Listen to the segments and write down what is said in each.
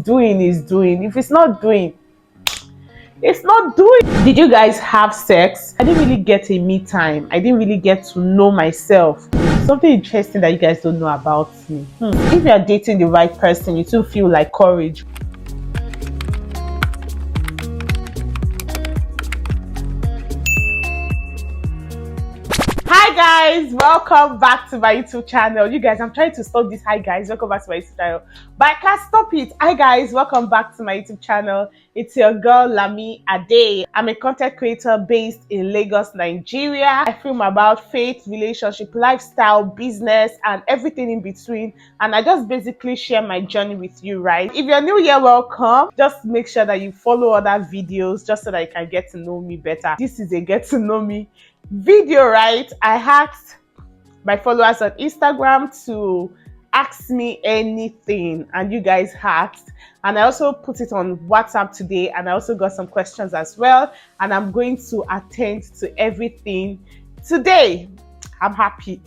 doing is doing. If it's not doing, it's not doing. Did you guys have sex? I didn't really get a me time. I didn't really get to know myself. Something interesting that you guys don't know about me. If you are dating the right person, you still feel like courage. Hi guys, welcome back to my YouTube channel. You guys, I'm trying to stop this. Hi guys, welcome back to my YouTube channel, but I can't stop it. Hi guys, welcome back to my YouTube channel. It's your girl Lami Ade. I'm a content creator based in Lagos, Nigeria. I film about faith, relationship, lifestyle, business, and everything in between. And I just basically share my journey with you, right? If you're new here, welcome. Just make sure that you follow other videos just so that you can get to know me better. This is a get to know me video, right? I asked my followers on Instagram to ask me anything, and you guys asked, and I also put it on WhatsApp today, and I also got some questions as well, and I'm going to attend to everything today. I'm happy.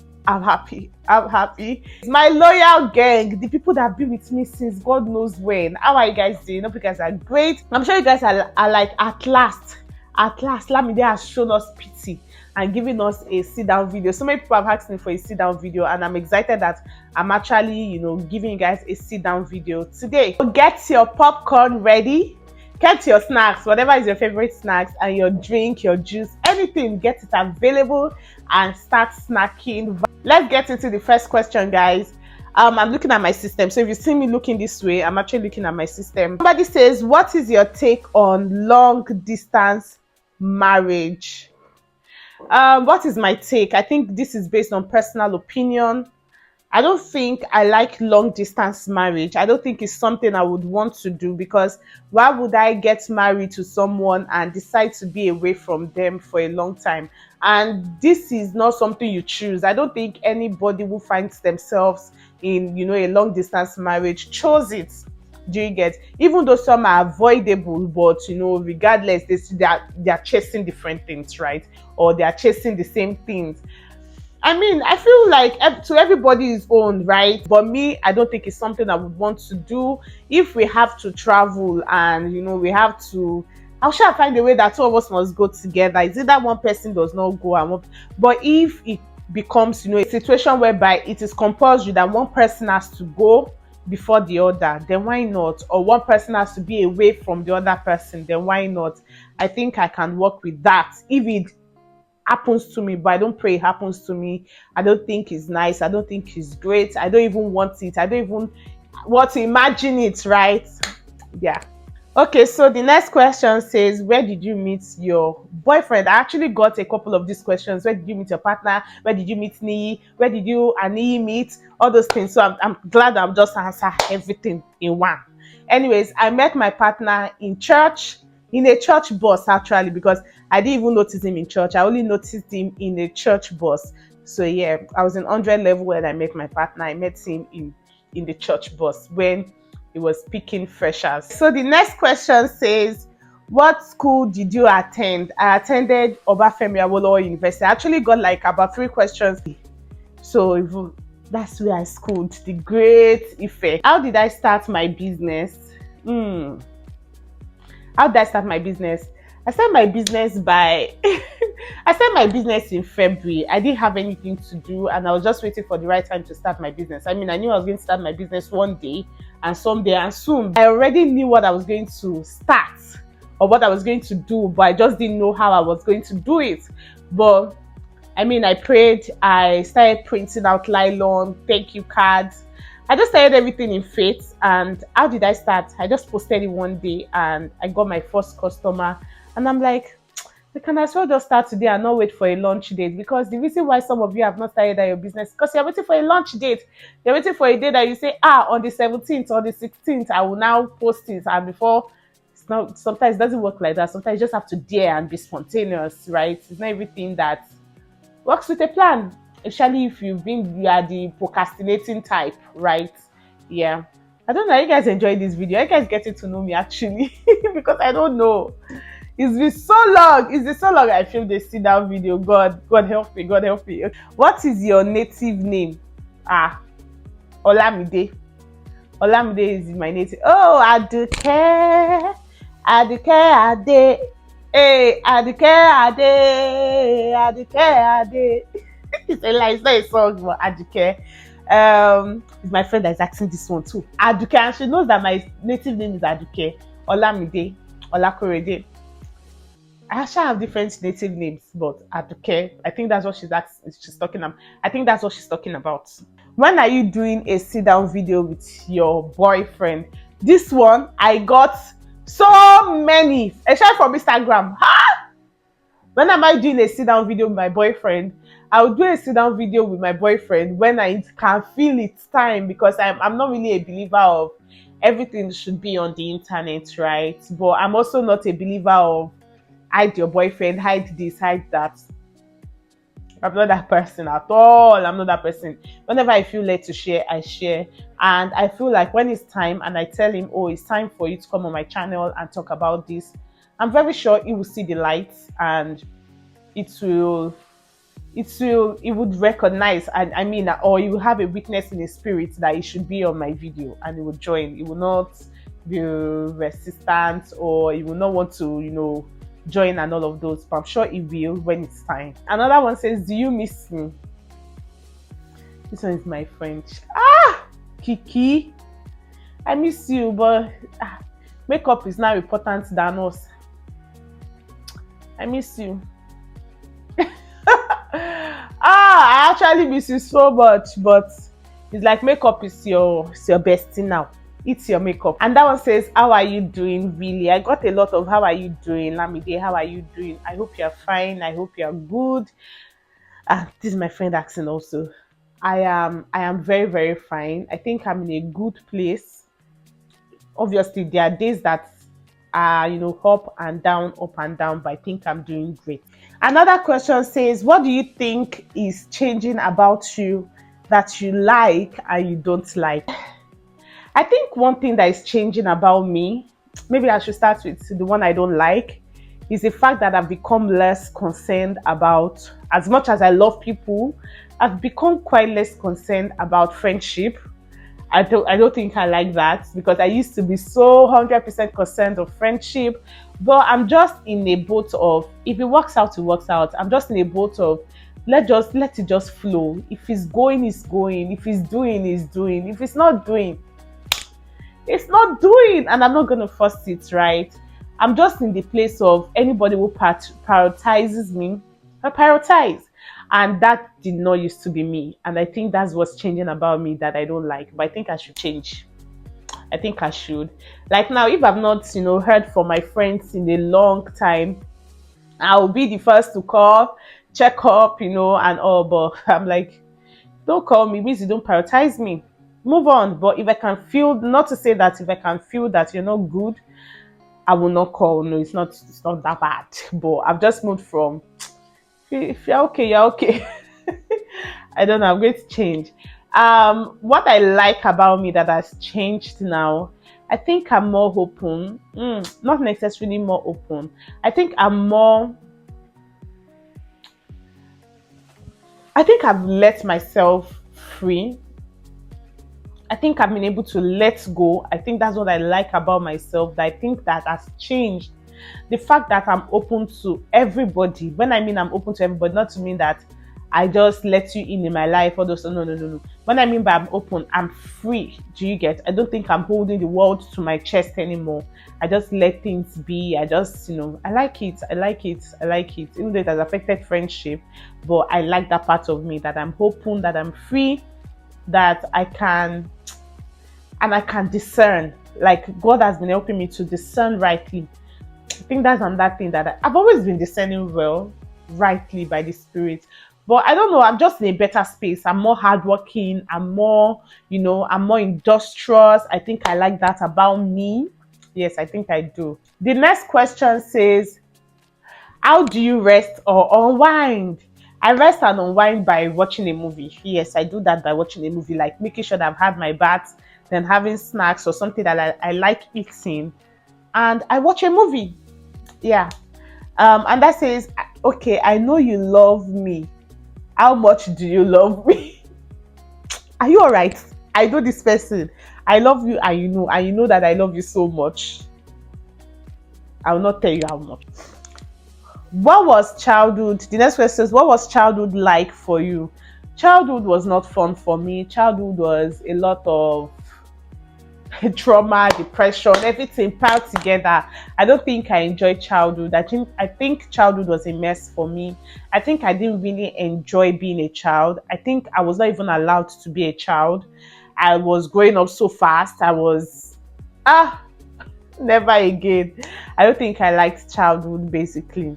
My loyal gang, the people that have been with me since God knows when. How are you guys doing? Hope you guys are great. I'm sure you guys are like, at last Lamide has shown us pity and giving us a sit down video. So many people have asked me for a sit down video, and I'm excited that I'm actually, giving you guys a sit down video today. So get your popcorn ready, get your snacks, whatever is your favorite snacks, and your drink, your juice, anything, get it available and start snacking. Let's get into the first question, guys. I'm looking at my system. So if you see me looking this way, I'm actually looking at my system. Somebody says, what is your take on long distance marriage? What is my take? I think this is based on personal opinion. I don't think I like long distance marriage. I don't think it's something I would want to do, because why would I get married to someone and decide to be away from them for a long time? And this is not something you choose. I don't think anybody who finds themselves in a long distance marriage chose it. Do you get? Even though some are avoidable, but regardless, they're chasing different things, right? Or they are chasing the same things. I mean, I feel like to everybody his own, right? But me, I don't think it's something I would want to do. If we have to travel and we have to, how shall I find a way that two of us must go together? Is it that one person does not go but if it becomes a situation whereby it is compulsory that one person has to go before the other, then why not? Or one person has to be away from the other person, then why not? I think I can work with that if it happens to me, but I don't pray it happens to me. I don't think it's nice. I don't think it's great. I don't even want it. I don't even want to imagine it, right? Yeah. Okay, so the next question says, where did you meet your boyfriend? I actually got a couple of these questions. Where did you meet your partner? Where did you meet Nii? Where did you and Nii meet? All those things. So I'm glad I'm just answer everything in one. Anyways, I met my partner in church, in a church bus actually, because I didn't even notice him in church. I only noticed him in a church bus. So yeah, I was in 100 level when I met my partner. I met him in the church bus when he was picking freshers. So the next question says, what school did you attend? I attended Obafemi Awolowo University. I actually got like about 3 questions. So that's where I schooled, the Great Ife. How did I start my business? How did I start my business? I started my business I started my business in February. I didn't have anything to do, and I was just waiting for the right time to start my business. I mean, I knew I was going to start my business one day and someday and soon. I already knew what I was going to start or what I was going to do, but I just didn't know how I was going to do it. But I mean, I prayed. I started printing out nylon, thank you cards. I just started everything in faith. And how did I start? I just posted it one day and I got my first customer. And I'm like, we can as well just start today and not wait for a launch date. Because the reason why some of you have not started your business, because you're waiting for a launch date. You're waiting for a day that you say, on the 17th or the 16th, I will now post it. And before, sometimes it doesn't work like that. Sometimes you just have to dare and be spontaneous, right? It's not everything that works with a plan. Especially if you are the procrastinating type, right? Yeah. I don't know. Are you guys enjoying this video? Are you guys getting to know me actually? Because I don't know. It's been so long. It's been so long I filmed a sit down video. God help me. God help me. What is your native name? Olamide. Olamide is my native. Oh, Aduke Ade. Hey, Aduke Ade, Aduke Ade. It's a lie, it's not a song, but Aduke. It's my friend that's asking this one too. Aduke, and she knows that my native name is Aduke. Olamide, Olakorede. I actually have different native names, but Aduke, I think that's what she's talking about. I think that's what she's talking about. When are you doing a sit down video with your boyfriend? This one, I got so many, especially from Instagram. When am I doing a sit down video with my boyfriend? I will do a sit down video with my boyfriend when I can feel it's time, because I'm not really a believer of everything should be on the internet, right? But I'm also not a believer of hide your boyfriend, hide this, hide that. I'm not that person at all. I'm not that person. Whenever I feel led to share, I share. And I feel like when it's time and I tell him, oh, it's time for you to come on my channel and talk about this, I'm very sure he will see the light, and it would recognize, and I mean, or he will have a weakness in his spirit that he should be on my video, and he will join. He will not be resistant, or he will not want to, join and all of those, but I'm sure he will when it's time. Another one says, do you miss me? This one is my French. Kiki, I miss you, but makeup is now important than us. I miss you. I actually miss you so much, but it's like makeup is your bestie now. It's your makeup. And that one says, how are you doing? Really, I got a lot of how are you doing, Lamide. How are you doing? I hope you're fine. I hope you're good. This is my friend asking also. I am very, very fine. I think I'm in a good place. Obviously, there are days that are up and down, but I think I'm doing great. Another question says, what do you think is changing about you that you like and you don't like? I think one thing that is changing about me, maybe I should start with the one I don't like, is the fact that I've become less concerned about, as much as I love people, I've become quite less concerned about friendship. I don't think I like that, because I used to be so 100% concerned of friendship, but I'm just in a boat of, if it works out, it works out. I'm just in a boat of, let it just flow. If it's going, it's going. If it's doing, it's doing. If it's not doing, it's not doing, and I'm not going to force it, right? I'm just in the place of, anybody who prioritizes me, I prioritize. And that did not used to be me. And I think that's what's changing about me that I don't like. But I think I should change. I think I should. Like now, if I've not, heard from my friends in a long time, I'll be the first to call, check up, and all. But I'm like, don't call me, means you don't prioritize me. Move on. But if I can feel, not to say that if I can feel that you're not good, I will not call. No, it's not that bad. But I've just moved from, if you're okay, you're okay. I don't know, I'm going to change. What I like about me that has changed now, I think I'm more open. Not necessarily more open. I think I've let myself free. I think I've been able to let go. I think that's what I like about myself, that I think that has changed. The fact that I'm open to everybody. When I mean I'm open to everybody, not to mean that I just let you in my life or those. No. When I mean by I'm open, I'm free. Do you get? I don't think I'm holding the world to my chest anymore. I just let things be. I just, I like it. Even though it has affected friendship, but I like that part of me, that I'm open, that I'm free, that I can discern. Like God has been helping me to discern rightly. I think that's another thing that I've always been discerning well, rightly by the Spirit. But I don't know, I'm just in a better space. I'm more hardworking. I'm more, I'm more industrious. I think I like that about me. Yes, I think I do. The next question says, how do you rest or unwind? I rest and unwind by watching a movie. Yes, I do that by watching a movie, like making sure that I've had my bath, then having snacks or something that I like eating. And I watch a movie. Yeah. And that says, okay, I know you love me. How much do you love me? Are you all right? I know this person. I love you, and you know that I love you so much. I will not tell you how much. What was childhood? The next question is, what was childhood like for you? Childhood was not fun for me. Childhood was a lot of trauma, depression, everything piled together. I don't think I enjoyed childhood. I think childhood was a mess for me. I think I didn't really enjoy being a child. I think I was not even allowed to be a child. I was growing up so fast. I was never again. I don't think I liked childhood basically.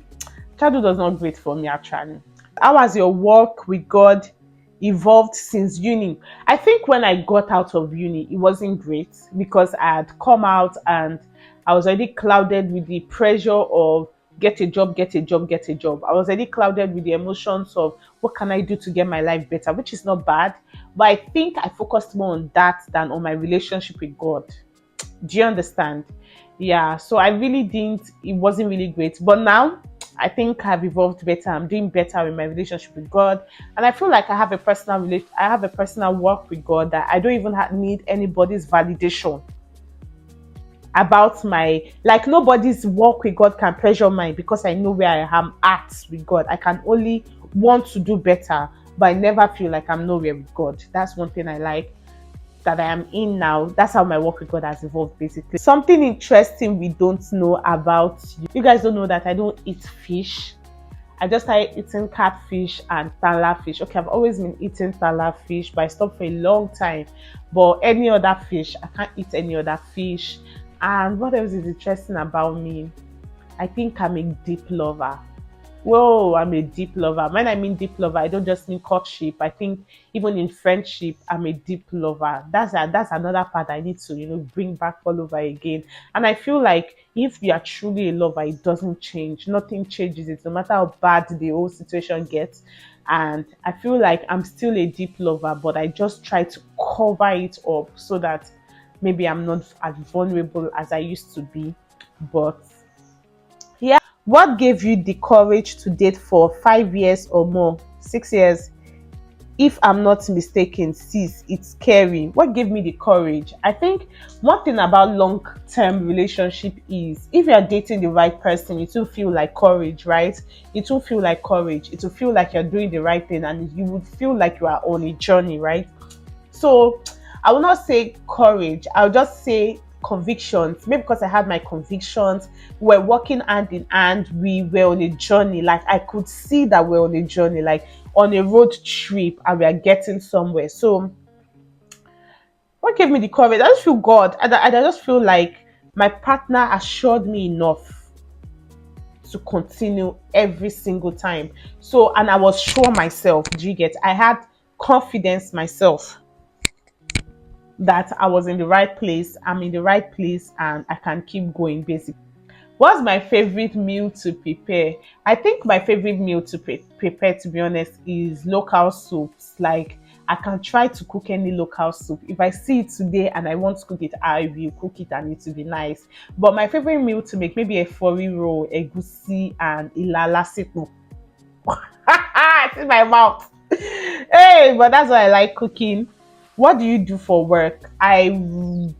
Childhood was not great for me actually. How has your walk with God evolved since uni? I think when I got out of uni, it wasn't great because I had come out and I was already clouded with the pressure of get a job, get a job, get a job. I was already clouded with the emotions of what can I do to get my life better, which is not bad. But I think I focused more on that than on my relationship with God. Do you understand? Yeah, so I really didn't, it wasn't really great. But now I think I've evolved better. I'm doing better with my relationship with God. And I feel like I have a personal work with God that I don't even need anybody's validation about like nobody's walk with God can pressure mine because I know where I am at with God. I can only want to do better, but I never feel like I'm nowhere with God. That's one thing I like that I am in now. That's how my work with God has evolved basically. Something interesting we don't know about you. You guys don't know that I don't eat fish. I just started eating catfish and tala fish. Okay, I've always been eating tala fish, but I stopped for a long time. But any other fish, I can't eat any other fish. And what else is interesting about me? I think I'm a deep lover. Whoa, I'm a deep lover. When I mean deep lover, I don't just mean courtship. I think even in friendship, I'm a deep lover. That's another part I need to, bring back all over again. And I feel like if you are truly a lover, it doesn't change. Nothing changes it, no matter how bad the whole situation gets. And I feel like I'm still a deep lover, but I just try to cover it up so that maybe I'm not as vulnerable as I used to be. But yeah, what gave you the courage to date for 5 years or more? 6 years, if I'm not mistaken, sis, it's scary. What gave me the courage? I think one thing about long-term relationship is if you're dating the right person, it will feel like courage, right? It will feel like courage. It will feel like you're doing the right thing and you would feel like you are on a journey, right? So I will not say courage. I'll just say convictions. Maybe because I had my convictions, we're working hand in hand. We were on a journey. Like I could see that we're on a journey, like on a road trip, and we are getting somewhere. So what gave me the courage? I just feel God. I just feel like my partner assured me enough to continue every single time. So, and I was sure myself. Do you get? I had confidence myself that I was in the right place, I'm in the right place, and I can keep going basically. What's my favorite meal to prepare? I think my favorite meal to prepare, to be honest, is local soups. Like, I can try to cook any local soup. If I see it today and I want to cook it, I will cook it and it will be nice. But my favorite meal to make, maybe a fori roll, egusi, and ilala sipu. It's in my mouth. Hey, but that's why I like cooking. What do you do for work? I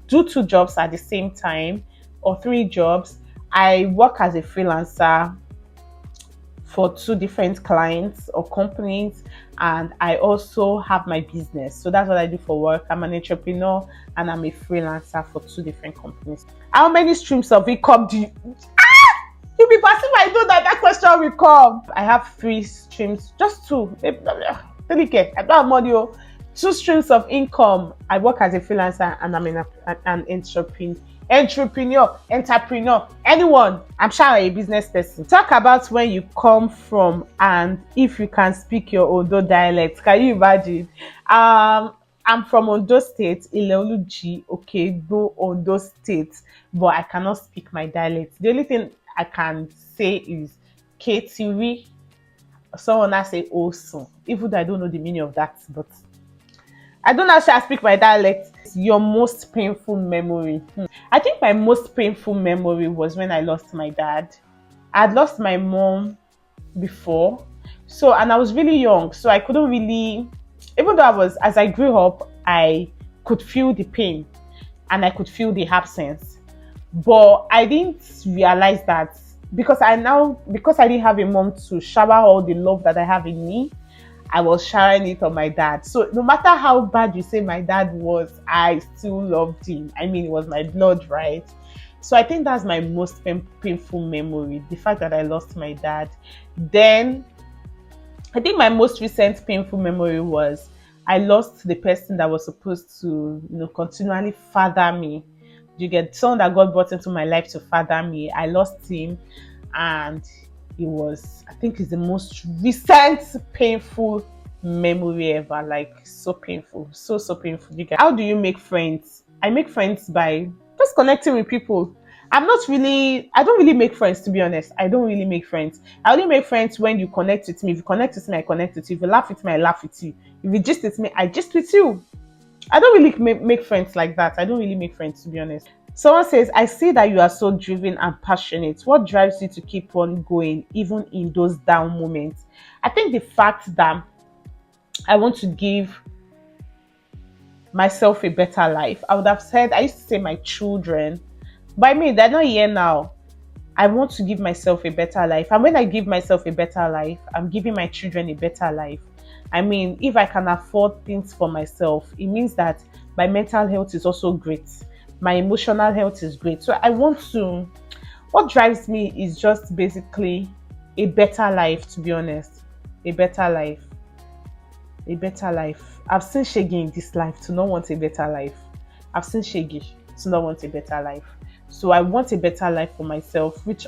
do 2 jobs at the same time, or 3 jobs. I work as a freelancer for 2 different clients or companies, and I also have my business. So that's what I do for work. I'm an entrepreneur and I'm a freelancer for 2 different companies. How many streams of income do you? You'll be passive. I know that question will come. I have 3 streams, just 2. 3K. I don't have money. 2 streams of income. I work as a freelancer and I'm an entrepreneur, anyone. I'm sure a business person. Talk about where you come from and if you can speak your Ondo dialect. Can you imagine? I'm from Ondo State, Ileoluji, Okegbo, Ondo State, but I cannot speak my dialect. The only thing I can say is Ketiri. Someone else say Osun, even though I don't know the meaning of that, but I don't actually speak my dialect. Your most painful memory? I think my most painful memory was when I lost my dad. I had lost my mom before, so, and I was really young, so I couldn't really, even though as I grew up, I could feel the pain. and I could feel the absence. But I didn't realize that because I didn't have a mom to shower all the love that I have in me, I was showering it on my dad. So no matter how bad you say my dad was, I still loved him. I mean, it was my blood, right? So I think that's my most painful memory, the fact that I lost my dad. Then I think my most recent painful memory was I lost the person that was supposed to, continually father me. You get someone that God brought into my life to father me. I lost him, and I think it's the most recent painful memory ever. Like so painful, so painful. You get how do you make friends? I make friends by just connecting with people. I don't really make friends, to be honest. I don't really make friends. I only make friends when you connect with me. If you connect with me, I connect with you. If you laugh with me, I laugh with you. If you gist with me, I gist with you. I don't really make friends like that. I don't really make friends, to be honest. Someone says, I see that you are so driven and passionate. What drives you to keep on going, even in those down moments? I think the fact that I want to give myself a better life. I would have said, I used to say my children, but I mean, they're not here now. I want to give myself a better life. And when I give myself a better life, I'm giving my children a better life. I mean, if I can afford things for myself, it means that my mental health is also great. My emotional health is great. So what drives me is just basically a better life, to be honest. A better life. A better life. I've seen Shaggy in this life to not want a better life. I've seen Shaggy to not want a better life. So I want a better life for myself, which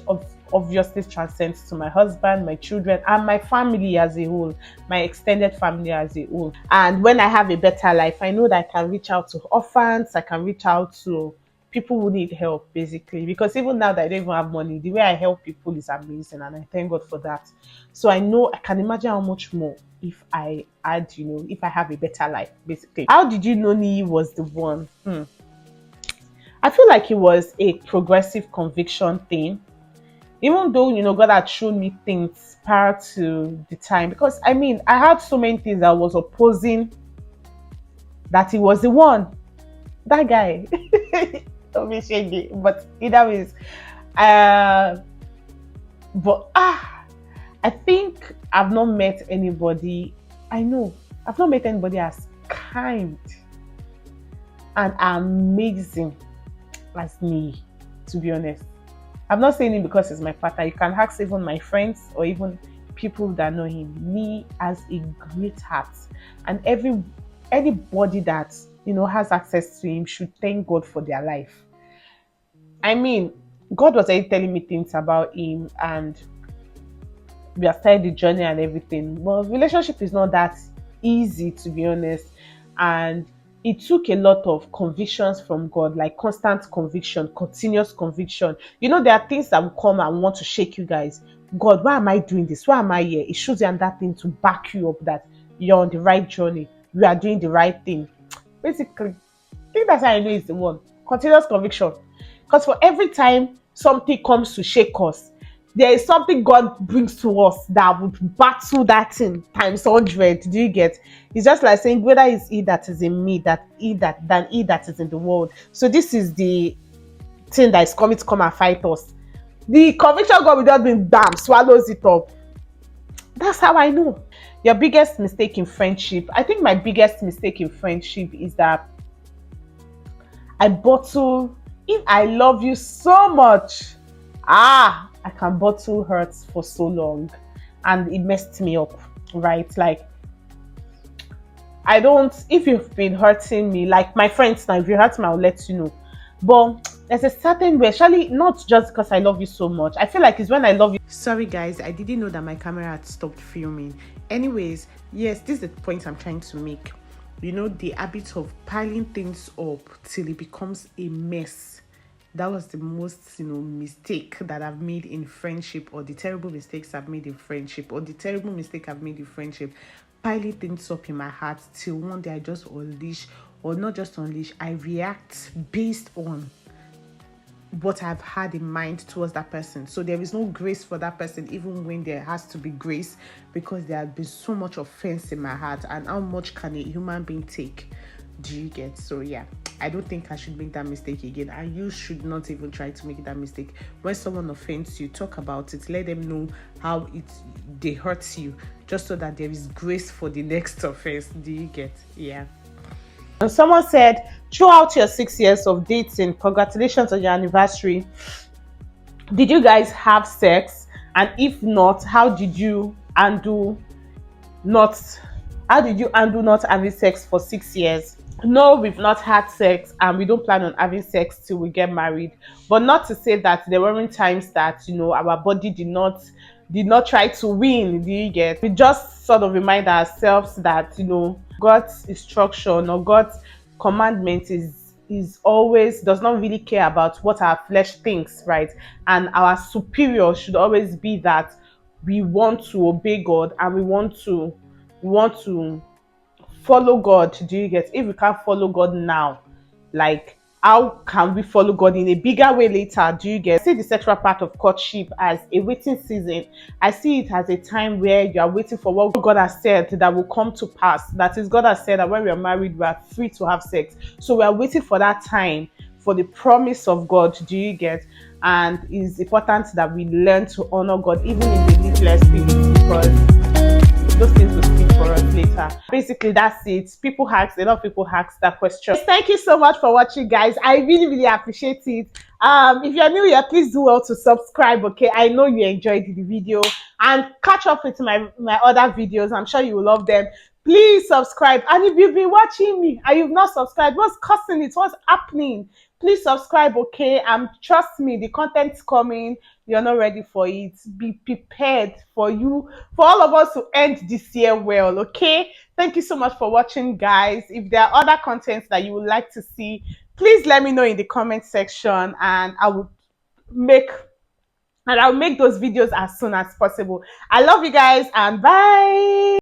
obviously transcends to my husband, my children, and my family as a whole, my extended family as a whole. And when I have a better life, I know that I can reach out to orphans, I can reach out to people who need help, basically. Because even now that I don't even have money, the way I help people is amazing, and I thank God for that. So I can imagine how much more if I if I have a better life, basically. How did you know Nii was the one? I feel like it was a progressive conviction thing. Even though, God had shown me things prior to the time. Because, I mean, I had so many things that was opposing that he was the one. That guy. Don't be shady. But either ways. I think I've not met anybody. I've not met anybody as kind and amazing as me, to be honest. I'm not saying it because he's my partner. You can ask even my friends or even people that know him. Me has a great heart, and anybody that has access to him should thank God for their life. I mean, God was already telling me things about him, and we have started the journey and everything. But relationship is not that easy, to be honest, and it took a lot of convictions from God, like constant conviction, continuous conviction. There are things that will come and want to shake you guys. God, why am I doing this? Why am I here? It shows you and that thing to back you up that you're on the right journey. You are doing the right thing. Basically, I think that's how I know it's the one. Continuous conviction. Because for every time something comes to shake us, there is something God brings to us that would battle that thing times 100. Do you get? It's just like saying, greater is he that is in me than he that is in the world. So this is the thing that is coming to come and fight us. The conviction God will just be bam, swallows it up. That's how I know. Your biggest mistake in friendship. I think my biggest mistake in friendship is that I bottle. If I love you so much, I can bottle hurts for so long, and it messed me up, right? Like, if you've been hurting me, like my friends now, if you hurt me, I'll let you know. But there's a certain way, actually, not just because I love you so much. I feel like it's when I love you. Sorry, guys, I didn't know that my camera had stopped filming. Anyways, yes, this is the point I'm trying to make. The habit of piling things up till it becomes a mess. That was the most, mistake that I've made in friendship, or the terrible mistakes I've made in friendship, or the terrible mistake I've made in friendship. Piling things up in my heart till one day I just unleash, or not just unleash, I react based on what I've had in mind towards that person. So there is no grace for that person, even when there has to be grace, because there has been so much offense in my heart. And how much can a human being take? Do you get? So yeah, I don't think I should make that mistake again. And you should not even try to make that mistake. When someone offends you, talk about it. Let them know how they hurt you, just so that there is grace for the next offense. Do you get? Yeah. And someone said, throughout your 6 years of dating, congratulations on your anniversary. Did you guys have sex? And if not, not how did you handle not having sex for 6 years? No, we've not had sex and we don't plan on having sex till we get married. But not to say that there weren't times that, our body did not try to win. Do you get? We just sort of remind ourselves that, God's instruction or God's commandment is always does not really care about what our flesh thinks, right? And our superior should always be that we want to obey God and we want to follow God. Do you get? If we can't follow God now, like, how can we follow God in a bigger way later? Do you get? I see the sexual part of courtship as a waiting season. I see it as a time where you are waiting for what God has said that will come to pass. That is, God has said that when we are married, we are free to have sex. So we are waiting for that time, for the promise of God. Do you get? And it's important that we learn to honor God even in the littlest things, because those things will speak for us later. Basically, that's it. A lot of people ask that question. Thank you so much for watching, guys. I really, really appreciate it. If you're new here, please do well to subscribe. Okay, I know you enjoyed the video, and catch up with my other videos. I'm sure you will love them. Please subscribe. And if you've been watching me and you've not subscribed, what's causing it? What's happening? Please subscribe, okay? Trust me, the content's coming. You're not ready for it. Be prepared for all of us to end this year well, okay? Thank you so much for watching, guys. If there are other contents that you would like to see, please let me know in the comment section, and I'll make those videos as soon as possible. I love you guys, and bye.